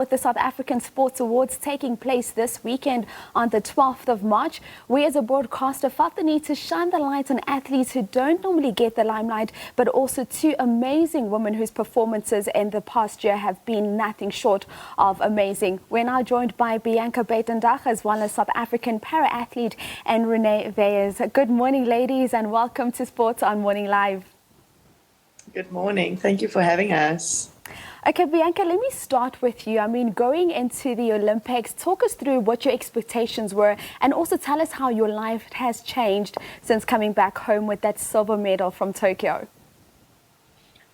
With the South African Sports Awards taking place this weekend on the 12th of March, we as a broadcaster felt the need to shine the light on athletes who don't normally get the limelight, but also two amazing women whose performances in the past year have been nothing short of amazing. We're now joined by Bianca Buitendag as well as South African Parathlete and Arune Weyers. Good morning, ladies, and welcome to Sports on Morning Live. Good morning. Thank you for having us. Okay, Bianca, let me start with you. I mean, going into the Olympics, talk us through what your expectations were and also tell us how your life has changed since coming back home with that silver medal from Tokyo.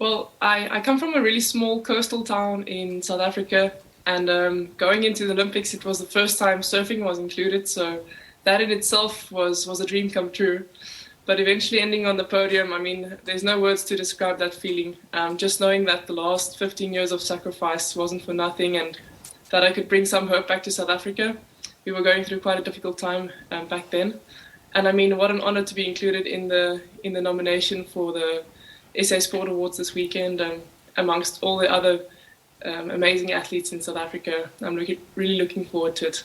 Well, I come from a really small coastal town in South Africa, and going into the Olympics, it was the first time surfing was included, so that in itself was a dream come true. But eventually ending on the podium, I mean, there's no words to describe that feeling. Just knowing that the last 15 years of sacrifice wasn't for nothing and that I could bring some hope back to South Africa. We were going through quite a difficult time back then. And I mean, what an honor to be included in the nomination for the SA Sport Awards this weekend, amongst all the other amazing athletes in South Africa. I'm really looking forward to it.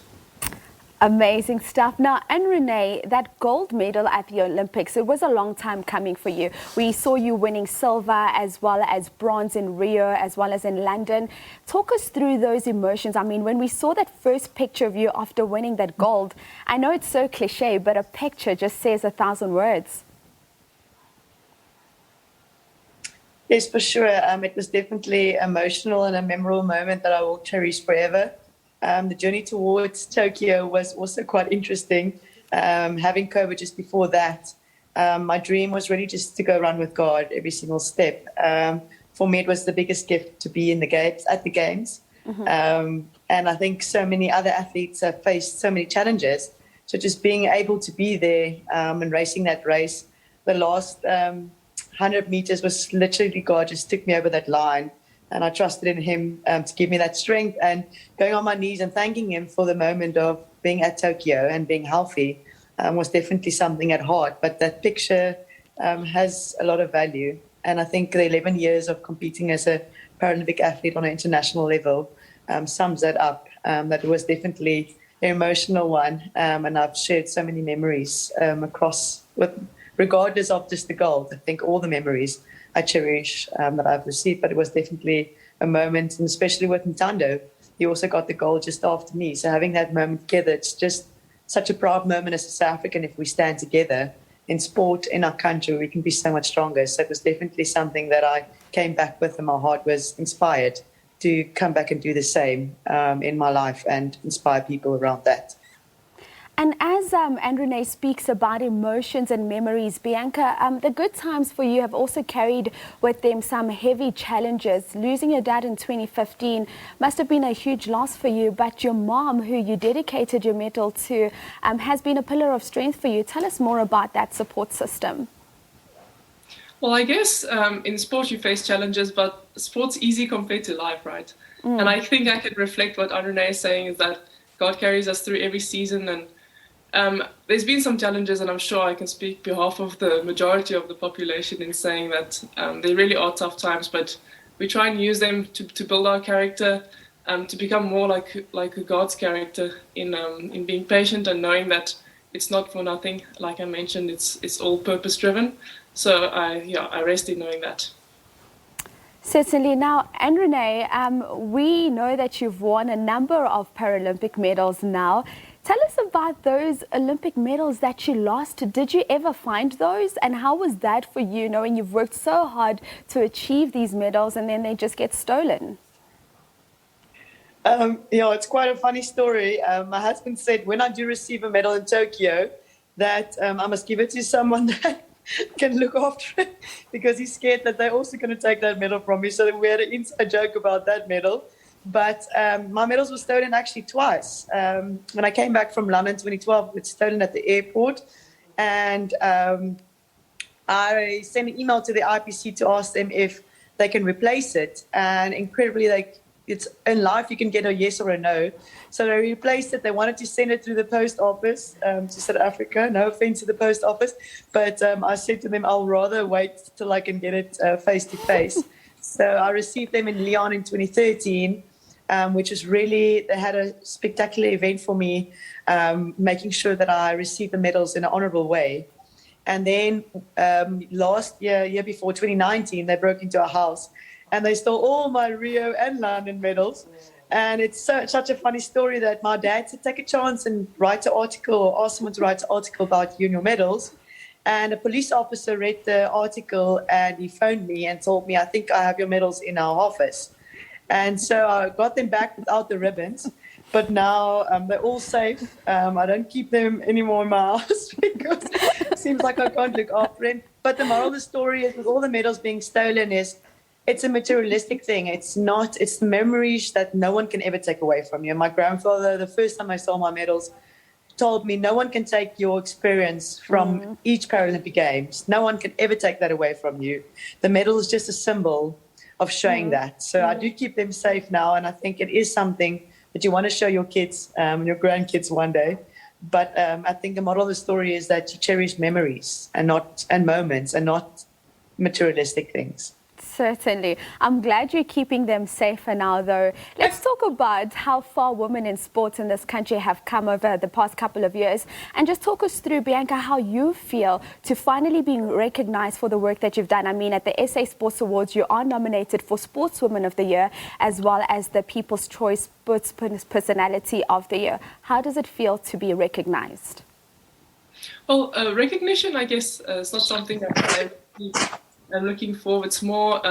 Amazing stuff. Now, and Renee, that gold medal at the Olympics, it was a long time coming for you. We saw you winning silver as well as bronze in Rio, as well as in London. Talk us through those emotions. I mean, when we saw that first picture of you after winning that gold, I know it's so cliche, but a picture just says 1,000 words. Yes, for sure. It was definitely emotional and a memorable moment that I will cherish forever. The journey towards Tokyo was also quite interesting. Having COVID just before that, my dream was really just to go run with God every single step. For me, it was the biggest gift to be in the games, at the games. And I think so many other athletes have faced so many challenges. So just being able to be there and racing that race, the last 100 meters was literally God just took me over that line. And I trusted in him to give me that strength, and going on my knees and thanking him for the moment of being at Tokyo and being healthy was definitely something at heart. But that picture has a lot of value. And I think the 11 years of competing as a Paralympic athlete on an international level sums that up. That was definitely an emotional one. And I've shared so many memories regardless of just the gold. I think all the memories I cherish that I've received, but it was definitely a moment, and especially with Ntando, he also got the gold just after me. So having that moment together, it's just such a proud moment as a South African. If we stand together in sport in our country, we can be so much stronger. So it was definitely something that I came back with, and my heart was inspired to come back and do the same in my life and inspire people around that. And as Arune speaks about emotions and memories, Bianca, the good times for you have also carried with them some heavy challenges. Losing your dad in 2015 must have been a huge loss for you, but your mom, who you dedicated your medal to, has been a pillar of strength for you. Tell us more about that support system. Well, I guess in sport you face challenges, but sport's easy compared to life, right? And I think I can reflect what Arune is saying, is that God carries us through every season, and there's been some challenges, and I'm sure I can speak on behalf of the majority of the population in saying that they really are tough times, but we try and use them to build our character, to become more like a God's character in being patient and knowing that it's not for nothing. Like I mentioned, it's all purpose driven. So I rest in knowing that. Certainly. Now, Arune, we know that you've won a number of Paralympic medals now. Tell us about those Olympic medals that you lost. Did you ever find those? And how was that for you, knowing you've worked so hard to achieve these medals and then they just get stolen? It's quite a funny story. My husband said when I do receive a medal in Tokyo that I must give it to someone that can look after it, because he's scared that they're also going to take that medal from me. So we had an inside joke about that medal. But my medals were stolen actually twice. When I came back from London 2012, it was stolen at the airport. And I sent an email to the IPC to ask them if they can replace it. And incredibly, it's in life, you can get a yes or a no. So they replaced it. They wanted to send it through the post office to South Africa. No offense to the post office. But I said to them, I'll rather wait till I can get it face to face. So I received them in Lyon in 2013. which was really, they had a spectacular event for me, making sure that I received the medals in an honorable way. And then last year before, 2019, they broke into our house and they stole all my Rio and London medals. And it's such a funny story that my dad said, take a chance and write an article or ask someone to write an article about you and your medals. And a police officer read the article and he phoned me and told me, I think I have your medals in our office. And so I got them back without the ribbons. But now they're all safe. I don't keep them anymore in my house because it seems like I can't look after them. But the moral of the story is, with all the medals being stolen, is it's a materialistic thing. It's not. It's the memories that no one can ever take away from you. My grandfather, the first time I saw my medals, told me no one can take your experience from each Paralympic Games. No one can ever take that away from you. The medal is just a symbol of showing that. So I do keep them safe now, and I think it is something that you want to show your kids and your grandkids one day. But I think the moral of the story is that you cherish memories and moments and not materialistic things. Certainly. I'm glad you're keeping them safer now, though. Let's talk about how far women in sports in this country have come over the past couple of years. And just talk us through, Bianca, how you feel to finally being recognized for the work that you've done. I mean, at the SA Sports Awards, you are nominated for Sportswoman of the Year, as well as the People's Choice Sports Personality of the Year. How does it feel to be recognized? Well, recognition, I guess, is not something that I'm looking for. It's more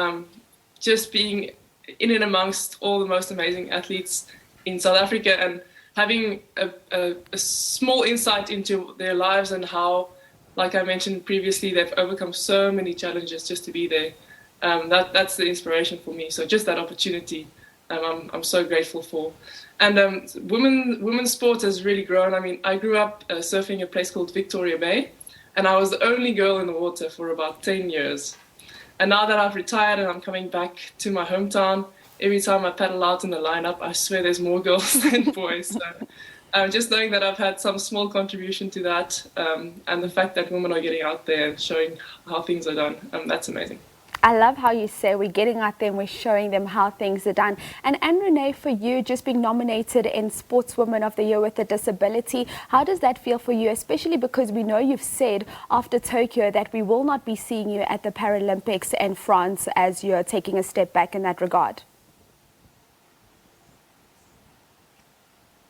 just being in and amongst all the most amazing athletes in South Africa and having a small insight into their lives and how, like I mentioned previously, they've overcome so many challenges just to be there. That's the inspiration for me. So just that opportunity, I'm so grateful for. And women's sports has really grown. I mean, I grew up surfing a place called Victoria Bay, and I was the only girl in the water for about 10 years. And now that I've retired and I'm coming back to my hometown, every time I paddle out in the lineup, I swear there's more girls than boys. So just knowing that I've had some small contribution to that, and the fact that women are getting out there and showing how things are done, that's amazing. I love how you say we're getting out there and we're showing them how things are done. And Arune, for you, just being nominated in Sportswoman of the Year with a disability, how does that feel for you, especially because we know you've said after Tokyo that we will not be seeing you at the Paralympics in France as you're taking a step back in that regard?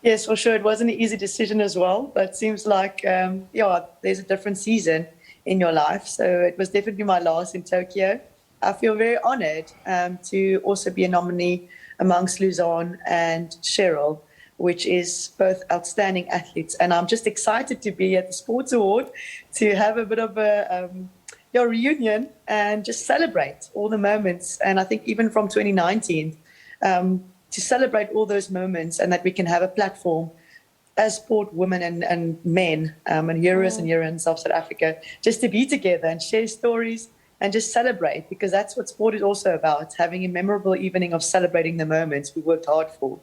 Yes, for sure. It wasn't an easy decision as well, but it seems like, there's a different season in your life. So it was definitely my last in Tokyo. I feel very honored to also be a nominee amongst Luzon and Cheryl, which is both outstanding athletes. And I'm just excited to be at the Sports Award to have a bit of a reunion and just celebrate all the moments. And I think even from 2019, to celebrate all those moments and that we can have a platform as sport women and men and heroes and heroines of South Africa, just to be together and share stories and just celebrate, because that's what sport is also about, having a memorable evening of celebrating the moments we worked hard for,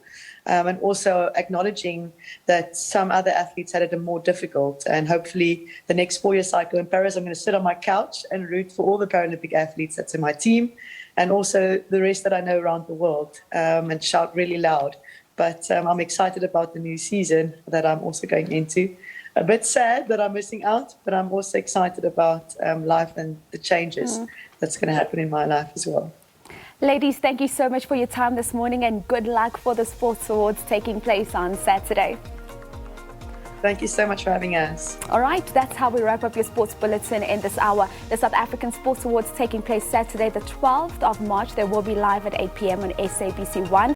and also acknowledging that some other athletes had it more difficult. And hopefully the next 4-year cycle in Paris, I'm going to sit on my couch and root for all the Paralympic athletes that's in my team, and also the rest that I know around the world, and shout really loud. But I'm excited about the new season that I'm also going into. A bit sad that I'm missing out, but I'm also excited about life and the changes that's going to happen in my life as well. Ladies, thank you so much for your time this morning, and good luck for the Sports Awards taking place on Saturday. Thank you so much for having us. All right, that's how we wrap up your sports bulletin in this hour. The South African Sports Awards taking place Saturday, the 12th of March. They will be live at 8 p.m. on SABC 1.